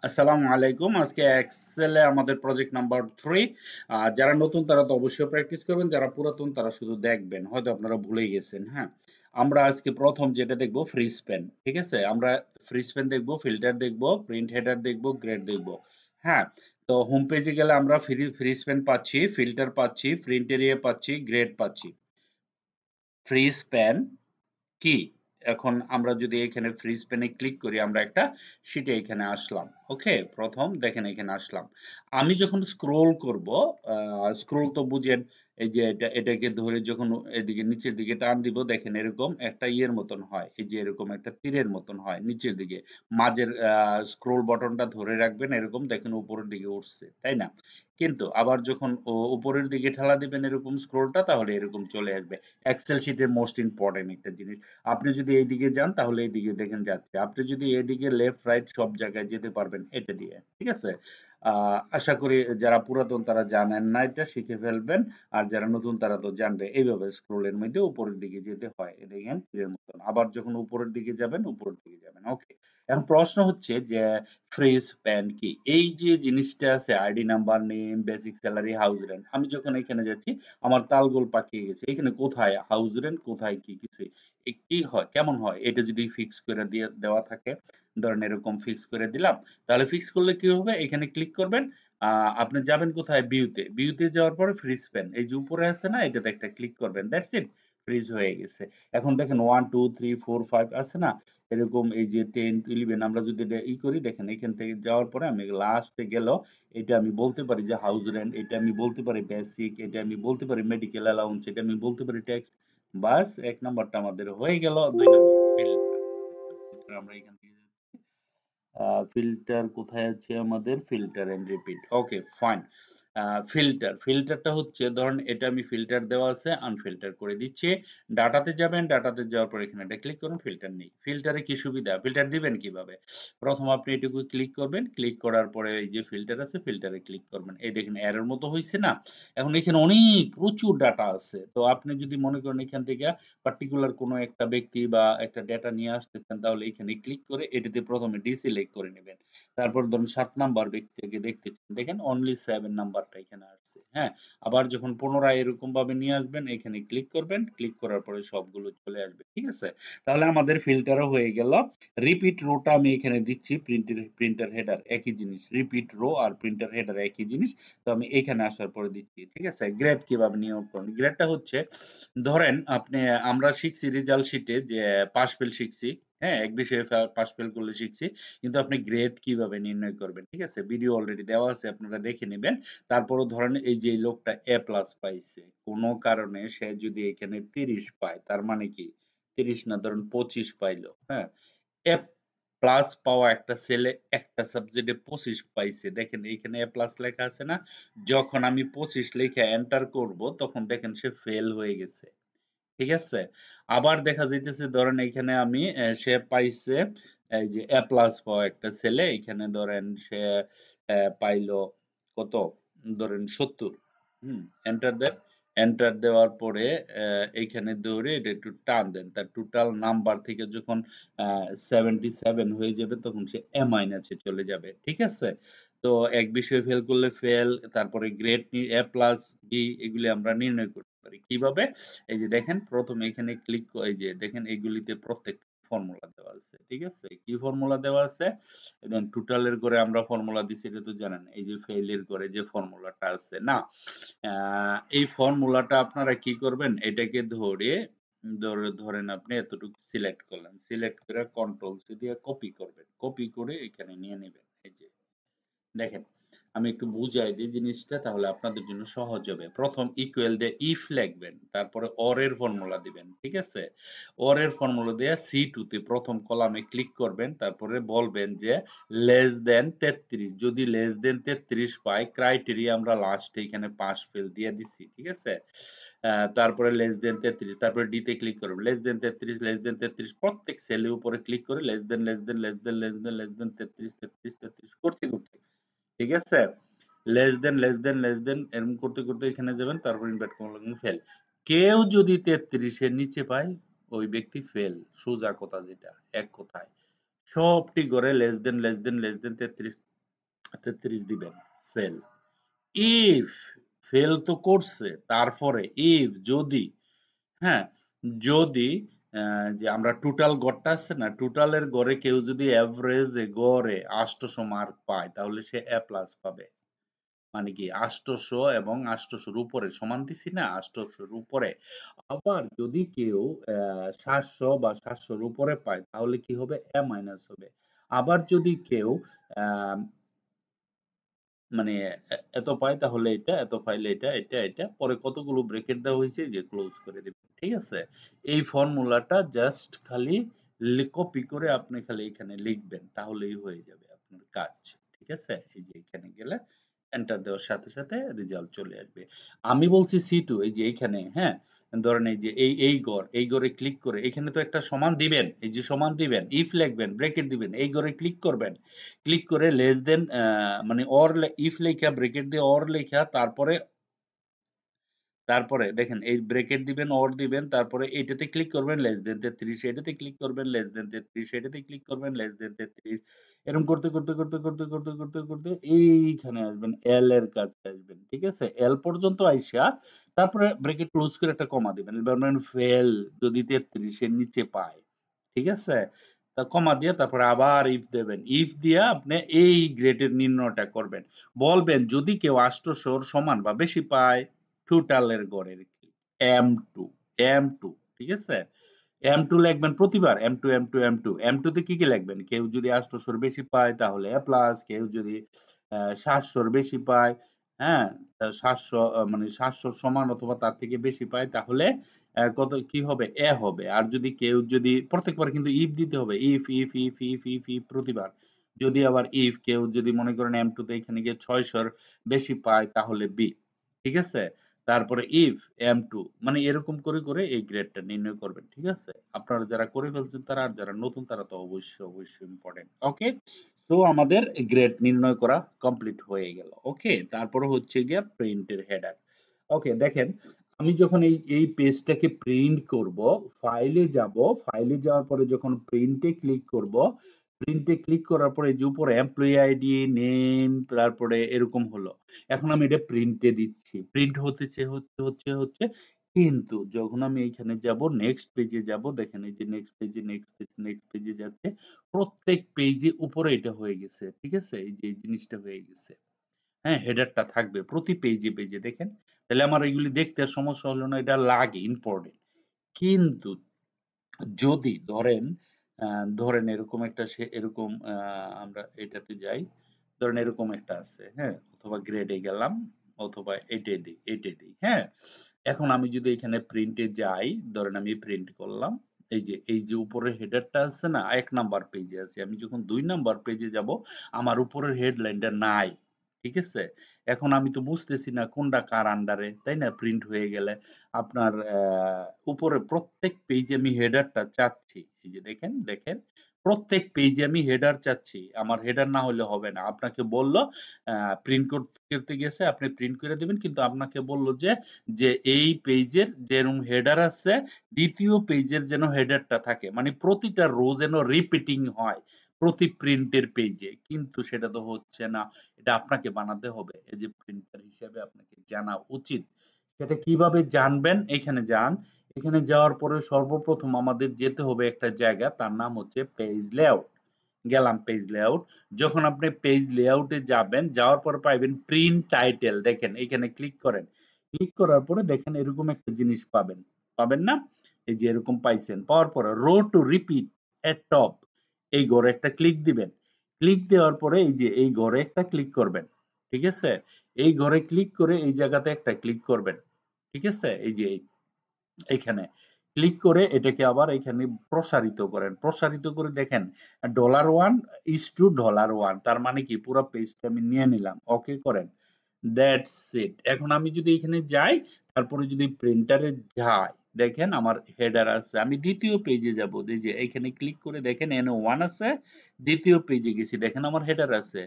আসসালামু আলাইকুম। আজকে এক্সেলে আমাদের প্রজেক্ট নাম্বার 3। যারা নতুন তারা তো অবশ্যই প্র্যাকটিস করবেন, যারা পুরাতন তারা শুধু দেখবেন, হয়তো আপনারা ভুলেই গেছেন। হ্যাঁ, আমরা আজকে প্রথম যেটা দেখব ফ্রি স্প্যান। ঠিক আছে, আমরা ফ্রি স্প্যান দেখব, ফিল্টার দেখব, প্রিন্ট হেডার দেখব, গ্রেড দেখব। হ্যাঁ, তো হোম পেজে গেলে আমরা ফ্রি ফ্রি স্প্যান পাচ্ছি, ফিল্টার পাচ্ছি, প্রিন্ট এরিয়া পাচ্ছি, গ্রেড পাচ্ছি। ফ্রি স্প্যান কি? এখন আমরা যদি এখানে ফ্রি স্পেনে ক্লিক করি, আমরা একটা শিটে এখানে আসলাম। ওকে, প্রথম দেখেন এখানে আসলাম। আমি যখন স্ক্রোল করব, স্ক্রোল তো বুঝেন, এই যে এটাকে ধরে যখন এদিকে নিচের দিকে টান দিব, দেখেন এরকম একটা ইয়ের মতন হয়, এই যে এরকম একটা তীরের মতন হয় নিচের দিকে। মাঝের স্ক্রোল বাটনটা ধরে রাখবেন, এরকম দেখেন উপরের দিকে উঠছে, তাই না? কিন্তু আবার যখন উপরের দিকে ঠেলা দিবেন এরকম স্ক্রোলটা, তাহলে এরকম চলে আসবে। এক্সেল শিটের মোস্ট ইম্পর্টেন্ট একটা জিনিস। আপনি যদি এইদিকে যান তাহলে এইদিকে দেখেন যাচ্ছে, আপনি যদি এদিকে লেফট রাইট সব জায়গায় যেতে পারবেন এটা দিয়ে। ঠিক আছে, আশা করি যারা পুরাতন তারা জানেন না, এটা শিখে ফেলবেন। আর যারা নতুন তারা তো জানবে এইভাবে স্ক্রোলের মধ্যে উপরের দিকে যেতে হয়, এই দেখেন তীরের মতন। আবার যখন উপরের দিকে যাবেন উপরের দিকে যাবেন। ওকে, এখন প্রশ্ন হচ্ছে যে ফ্রিজ প্যান কি? এই যে জিনিসটা আছে, ID number, name, basic salary, house rent, আমি যখন এখানে যাচ্ছি আমার তালগোল পাকিয়ে গেছে, এখানে কোথায় হাউস রেন্ট, কোথায় কি কিছুই কি হয়, কেমন হয় এটা যদি ফিক্স করে দিয়ে দেওয়া থাকে, ধরেন এরকম ফিক্স করে দিলাম, তাহলে ফিক্স করলে কি হবে, এখানে ক্লিক করবেন। আপনি যাবেন কোথায়, ভিউতে, ভিউতে যাওয়ার পরে ফ্রিজ প্যান এই যে উপরে আছে না, এটাতে একটা ক্লিক করবেন, দ্যাটস ইট, ফ্রিজ হয়ে গেছে। এখন দেখেন 1 2 3 4 5 আছে না, এরকম এই যে 10 11, আমরা যদি এটা ই করি, দেখেন এখান থেকে যাওয়ার পরে আমি লাস্টে গেল, এটা আমি বলতে পারি যে হাউস রেন্ট, এটা আমি বলতে পারি বেসিক, এটা আমি বলতে পারি মেডিকেল অ্যালাউন্স, এটা আমি বলতে পারি ট্যাক্স। বাস, ১ নাম্বারটা আমাদের হয়ে গেল। ২ নাম্বার ফিল্টার। ফিল্টার আমরা এখান থেকে ফিল্টার কোথায় আছে আমাদের? Filter and repeat. Okay, fine. ফিল্টারটা হচ্ছে, ধরেন এটা আমি ফিল্টার দেওয়া আছে, আনফিল্টার করে দিচ্ছি। ডাটাতে যাবেন, ডাটাতে যাওয়ার পর এখানে এটা ক্লিক করুন, ফিল্টার নেই। ফিল্টারে কি সুবিধা, ফিল্টার দিবেন কিভাবে? প্রথম আপনি এটুকু ক্লিক করবেন, ক্লিক করার পরে এই যে ফিল্টার আছে, ফিল্টারে ক্লিক করবেন। এই দেখেন এরর মতো হইছে না? এখন এখানে অনেক প্রচুর ডাটা আছে। তো আপনি যদি মনে করেন এখান থেকে পার্টিকুলার কোনো একটা ব্যক্তি বা একটা ডেটা নিয়ে আসতে চান, তাহলে এখানে ক্লিক করে এটাতে প্রথমে ডিসিলেক্ট করে নেবেন। তারপর ধরুন ৭ নাম্বার ব্যক্তিকে দেখতে চান, দেখেন অনলি 7 নাম্বারটা এখানে আসছে। হ্যাঁ, আবার যখন পুনরায় এরকম ভাবে নিয়ে আসবেন, এখানে ক্লিক করবেন, ক্লিক করার পরে সবগুলো চলে আসবে। ঠিক আছে, তাহলে আমাদের ফিল্টারও হয়ে গেল। রিপিট রোটা আমি এখানে দিচ্ছি, প্রিন্টার হেডার একই জিনিস, রিপিট রো আর প্রিন্টার হেডার একই জিনিস। তো আমি এখানে আসার পরে দিচ্ছি। ঠিক আছে, গ্রেড কিভাবে নিয়োগ করবেন? গ্রেডটা হচ্ছে, ধরেন আপনি, আমরা শিখছি রেজাল্ট শিটে যে পাশ ফেল শিখছি। হ্যাঁ, এক বিষয়ে পাশ ফেল করলে শিখছি, কিন্তু আপনি গ্রেড কিভাবে নির্ণয় করবেন? ঠিক আছে, ভিডিও অলরেডি দেওয়া আছে, আপনারা দেখে নেবেন। তারপরও ধরেন এই যে এই লোকটা এ প্লাস পাইছে, কোনো কারণে সে যদি এখানে 30 পায়, তার মানে কি 30 না, ধরুন 25 পাইলো। হ্যাঁ, এ প্লাস পাওয়া একটা ছেলে একটা সাবজেক্টে 25 পাইছে, দেখেন এইখানে এ প্লাস লেখা আছে না, যখন আমি 25 লিখে এন্টার করব, তখন দেখেন সে ফেল হয়ে গেছে। ঠিক আছে, আবার দেখা যাইতেছে, ধরেন এখানে আমি সে পাইছে, এই যে এ প্লাস পাওয়া একটা ছেলে, এখানে ধরেন সে পাইলো কত, ধরেন 70। এন্টার দেন, এন্টার দেওয়ার পরে এইখানে ধরে এটা একটু টান দেন, তার টোটাল নাম্বার থেকে যখন 77 হয়ে যাবে, তখন সে এ মাইনাসে চলে যাবে। ঠিক আছে, তো এক বিষয়ে ফেল করলে ফেল, তারপরে গ্রেড এ প্লাস বি, এগুলি আমরা নির্ণয় করতে পারি কিভাবে? এই যে দেখেন প্রথমে এখানে ক্লিক, এই যে দেখেন এগুলিতে প্রত্যেক ফর্মুলা দেওয়া আছে। ঠিক আছে, কি ফর্মুলা দেওয়া আছে? দেন টোটালের করে আমরা ফর্মুলা দিছি, এটা তো জানেন। এই যে ফেইলের করে যে ফর্মুলাটা আছে না, এই ফর্মুলাটা আপনারা কি করবেন, এটাকে ধরে ধরেন আপনি এতটুকু সিলেক্ট করলেন, সিলেক্ট করে কন্ট্রোল সি দিয়ে কপি করবেন, কপি করে এখানে নিয়ে নেবেন। এই যে দেখেন, আমি একটু বুঝাই দিই জিনিসটা, তাহলে আপনাদের জন্য সহজ হবে। প্রথম ইকুয়াল দিয়ে ইফ লিখবেন, তারপরে অর এর ফর্মুলা দিবেন। ঠিক আছে, অর এর ফর্মুলা দিয়ে সি2 তে প্রথম কলামে ক্লিক করবেন, তারপরে বলবেন যে লেস দেন 33, যদি লেস দেন 33 পাই, ক্রাইটেরিয়া আমরা লাস্টে এখানে পাস ফেল দিয়ে দিছি। ঠিক আছে, তারপরে লেস দেন 33, তারপরে ডি তে ক্লিক করবেন, লেস দেন 33, লেস দেন 33, প্রত্যেক সেলের উপরে ক্লিক করে less than less than less than less than less than 33 33 33 করতে করতে, ঠিক আছে, less than less than less than এরকম করতে করতে এখানে যাবেন, তারপর ইনভার্ট কমা ফেল। কেউ যদি 33 এর নিচে পায়, ওই ব্যক্তি ফেল, সোজা কথা যেটা, এক কথায় সবটি ঘরে লেস দেন 33 দিবেন, ফেল। ইফ ফেল তো করছে, তারপরে ইফ যদি, হ্যাঁ, যদি যে আমরা টোটাল গড়টা আছে না, টোটালের গড়ে কেউ যদি এভারেজে গড়ে 800 মার্ক পায় তাহলে সে এ প্লাস পাবে। মানে কি 800 এবং 800 উপরে সমান দিছি না, 800 উপরে। আবার যদি কেউ 700 বা 700 উপরে পায় তাহলে কি হবে, এ মাইনাস হবে। আবার যদি কেউ আহ মানে এত পায় তাহলে এটা, এত পাইলে এটা, এটা পরে কতগুলো ব্রেকেট দেওয়া হয়েছে যে ক্লোজ করে দিবেন। ঠিক আছে, এই ফর্মুলাটা জাস্ট খালি কপি করে আপনি খালি এখানে লিখবেন, তাহলেই হয়ে যাবে আপনার কাজ। ঠিক আছে, এই যে এখানে গেলে এন্টার দেওয়ার সাথে সাথে রেজাল্ট চলে আসবে। আমি বলছি C2, এই যে এইখানে, হ্যাঁ, ধরেন এই যে এই ঘর, এই ঘরে ক্লিক করে এখানে তো একটা সমান দিবেন, এই যে সমান দিবেন, ইফ লিখবেন, ব্রেকেট দিবেন, এই ঘরে ক্লিক করবেন, ক্লিক করে লেস দেন মানে অর, ইফ লেখা ব্রেকেট দিয়ে অর লেখা, তারপরে তারপরে দেখেন এই ব্রেকেট দিবেন, অর দিবেন, তারপরে এটাতে ক্লিক করবেন লেস দেন 33, এটাতে ক্লিক করবেন লেস দেন 33, এটাতে ক্লিক করবেন লেস দেন 33। এরকম করতে করতে করতে করতে করতে করতে করতে এইখানে আসবেন, এল এর কাছে আসবেন। ঠিক আছে, এল পর্যন্ত আইসা তারপরে ব্রেকেট ক্লোজ করে একটা কমা দিবেন, বলবেন ফেল যদি 33 এর নিচে পায়। ঠিক আছে, তা কমা দিয়ে তারপরে আবার ইফ দেবেন, ইফ দিয়া আপনি এই গ্রেডের নির্ণয়টা করবেন। বলবেন যদি কেউ 800 সমান বা বেশি পায় টোটালের গড়ের M2, M2, ঠিক আছে, M2 লিখবেন প্রতিবার, M2 M2 M2, M2 তে কি কি লিখবেন, কেউ যদি 800 বেশি পায় তাহলে এ প্লাস, কেউ যদি 700 বেশি পায়, হ্যাঁ, 700 মানে 700 সমান অথবা তার থেকে বেশি পায় তাহলে কত কি হবে, এ হবে। আর যদি কেউ যদি প্রত্যেকবার কিন্তু ইফ দিতে হবে, if if if if if if প্রতিবার। যদি আবার ইফ কেউ যদি মনে করেন M2 তে এখানে গিয়ে 600 বেশি পায় তাহলে বি। ঠিক আছে, তারপরে ইফ M2, মানে এরকম করে করে এই গ্রেডটা নির্ণয় করবেন। ঠিক আছে, আপনারা যারা করে ফেলছেন তারা, আর যারা নতুন তারা তো অবশ্যই অবশ্যই ইম্পর্টেন্ট। ওকে, তো আমাদের গ্রেড নির্ণয় করা কমপ্লিট হয়ে গেল। ওকে, তারপরে হচ্ছে গিয়ে প্রিন্টের হেডার। ওকে, দেখেন আমি যখন এই পেজটাকে প্রিন্ট করব, ফাইলে যাব, ফাইলে যাওয়ার পরে যখন প্রিন্টে ক্লিক করব, প্রিন্টে ক্লিক করার পরে যে উপরে এমপ্লয়ি আইডি, নেম, তারপরে এরকম হলো। এখন আমি এটা প্রিন্টে দিচ্ছি, প্রিন্ট হতেছে হচ্ছে হচ্ছে হচ্ছে, কিন্তু যখন আমি এইখানে যাব, নেক্সট পেজে যাব, দেখেন এই যে নেক্সট পেজে, নেক্সট পেজ, নেক্সট পেজে যাচ্ছে, প্রত্যেক পেজে উপরে এটা হয়ে গেছে। ঠিক আছে, এই যে এই জিনিসটা হয়ে গেছে, হ্যাঁ, হেডারটা থাকবে প্রতি পেজে পেজে, দেখেন। তাহলে আমার এগুলি দেখতে আর সমস্যা হলো না, এটা লাগে ইম্পর্টেন্ট। কিন্তু যদি ধরেন ধরেন এরকম একটা এরকম আমরা এটাতে যাই, ধরেন এরকম একটা আছে, হ্যাঁ, অথবা গ্রেডে গেলাম, অথবা এটে দিই, হ্যাঁ। এখন আমি যদি এখানে প্রিন্টে যাই, ধরেন আমি প্রিন্ট করলাম, এই যে উপরের হেডারটা আছে না, 1 নাম্বার পেজে আছে, আমি যখন 2 নাম্বার পেজে যাব আমার উপরের হেডলাইনটা নাই। ঠিক আছে, এখন আমি তো বুঝতেছি না কোনটা কার আন্ডারে, তাই না, প্রিন্ট হয়ে গেলে আপনার উপরে প্রত্যেক পেজে আমি হেডারটা চাচ্ছি, এই যে দেখেন দেখেন, প্রত্যেক পেজে আমি হেডার চাচ্ছি, আমার হেডার না হলে হবে না। আপনাকে বলল প্রিন্ট করতে গেছে, আপনি প্রিন্ট করে দিবেন, কিন্তু আপনাকে বলল যে যে এই পেজের যেরকম হেডার আছে দ্বিতীয় পেজের যেন হেডারটা থাকে, মানে প্রতিটা রো যেন রিপিটিং হয় প্রতি প্রিন্টের পেজে, কিন্তু সেটা তো হচ্ছে না। এটা আপনাকে বানাতে হবে, এই যে প্রিন্টার হিসেবে আপনাকে জানা উচিত। সেটা কিভাবে জানবেন, এখানে যান, এখানে যাওয়ার পরে সর্বপ্রথম আমাদের যেতে হবে একটা জায়গা, তার নাম হচ্ছে পেজ লেআউট। গেলাম পেজ লেআউট, যখন আপনি পেজ লেআউটে যাবেন, যাওয়ার পর পাইবেন প্রিন্ট টাইটেল, দেখেন এখানে ক্লিক করেন, ক্লিক করার পরে দেখেন এরকম একটা জিনিস পাবেন, পাবেন না, এই যে এরকম পাইছেন, পাওয়ার পরে row to repeat at top, এই ঘরে একটা ক্লিক দিবেন, ক্লিক দেওয়ার পরে এই যে এই ঘরে একটা ক্লিক করবেন। ঠিক আছে, এই ঘরে ক্লিক করে এই জায়গাতে একটা ক্লিক করবেন। ঠিক আছে, এই যে এইখানে ক্লিক করে এটাকে আবার এখানে প্রসারিত করেন, প্রসারিত করে দেখেন $1 ইজ টু $1, তার মানে কি পুরো পেজটা আমি নিয়ে নিলাম, ওকে করেন, দ্যাটস ইট। এখন আমি যদি এখানে যাই, তারপরে যদি প্রিন্টারে যাই, দেখেন আমার হেডার আছে, আমি দ্বিতীয় পেজে যাব, এই যে এখানে ক্লিক করে দেখেন N1 আছে, দ্বিতীয় পেজে গেছি, দেখেন আমার হেডার আছে,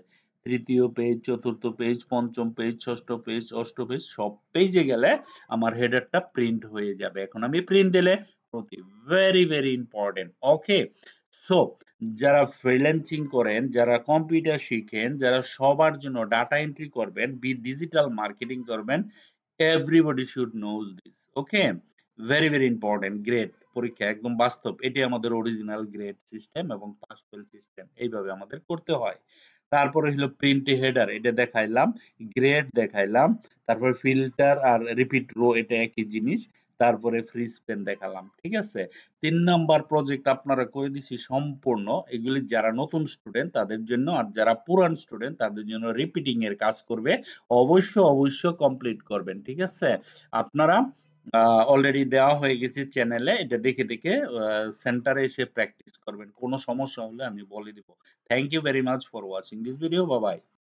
তৃতীয় পেজ, চতুর্থ পেজ, পঞ্চম পেজ, ষষ্ঠ পেজ, অষ্টম পেজ, সব পেজে গেলে আমার হেডারটা প্রিন্ট হয়ে যাবে। এখন আমি প্রিন্ট দিলে প্রতি, ভেরি ভেরি ইম্পর্টেন্ট। ওকে, সো যারা ফ্রিল্যান্সিং করেন, যারা কম্পিউটার শিখেন, যারা সবার জন্য ডাটা এন্ট্রি করবেন, ডিজিটাল মার্কেটিং করবেন, everybody should knows this. Okay? Very, very important. Grade পরীক্ষা একদম বাস্তব। এটাই আমাদের অরিজিনাল গ্রেড সিস্টেম এবং পাস ফেল সিস্টেম। এইভাবে আমাদের করতে হয়। তারপরে হলো প্রিন্ট হেডার এটা দেখাইলাম, গ্রেড দেখাইলাম, তারপরে ফিল্টার আর রিপিট রো এটা একই জিনিস। তারপরে ফ্রি স্পেন দেখালাম। ঠিক আছে? ৩ নাম্বার প্রজেক্ট আপনারা করে দিছি সম্পূর্ণ। এগুলি যারা নতুন স্টুডেন্ট তাদের জন্য, আর যারা পুরান স্টুডেন্ট তাদের জন্য রিপিটিং এর কাজ করবে। অবশ্যই কমপ্লিট করবেন। ঠিক আছে? আপনারা অলরেডি দেওয়া হয়ে গেছে চ্যানেলে। এটা দেখে সেন্টারে এসে প্র্যাকটিস করবেন। কোন সমস্যা হলে আমি বলে দিব। Thank you very much for watching this video. Bye by.